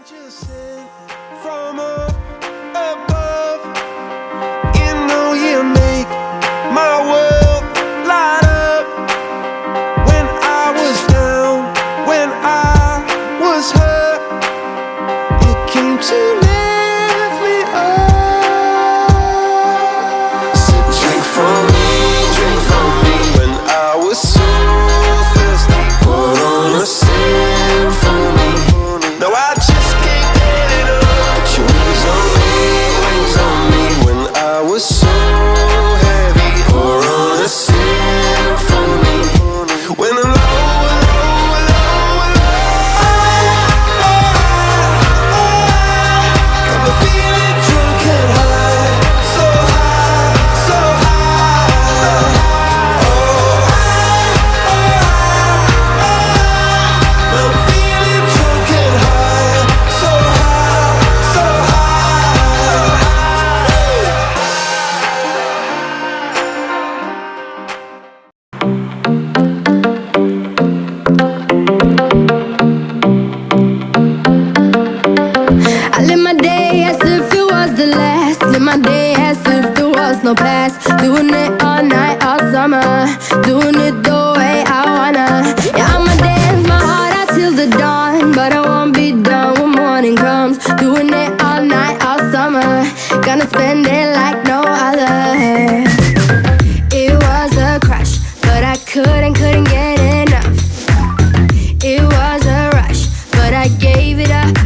angel sent from up above. You know you make my world light up. When I was down, when I was hurt, you came to lift me up. So drink from me when I was so thirsty. Put on a symphony. No, I just can't get it up. Put your wings on me when I was so heavy. Pour on a symphony when I'm low, I'm feeling drunk and high, so high, so high. I'm feeling drunk and high, so high, so I live my day as if it was the last. Live my day as if there was no past. Doing it all night, all summer. Doing it the way I wanna. Yeah, I'ma dance my heart out till the dawn, but I won't be done when morning comes. Doing it all night, all summer. Gonna spend it like no other. It was a crush, but I couldn't get enough. It was a rush, but I gave it up.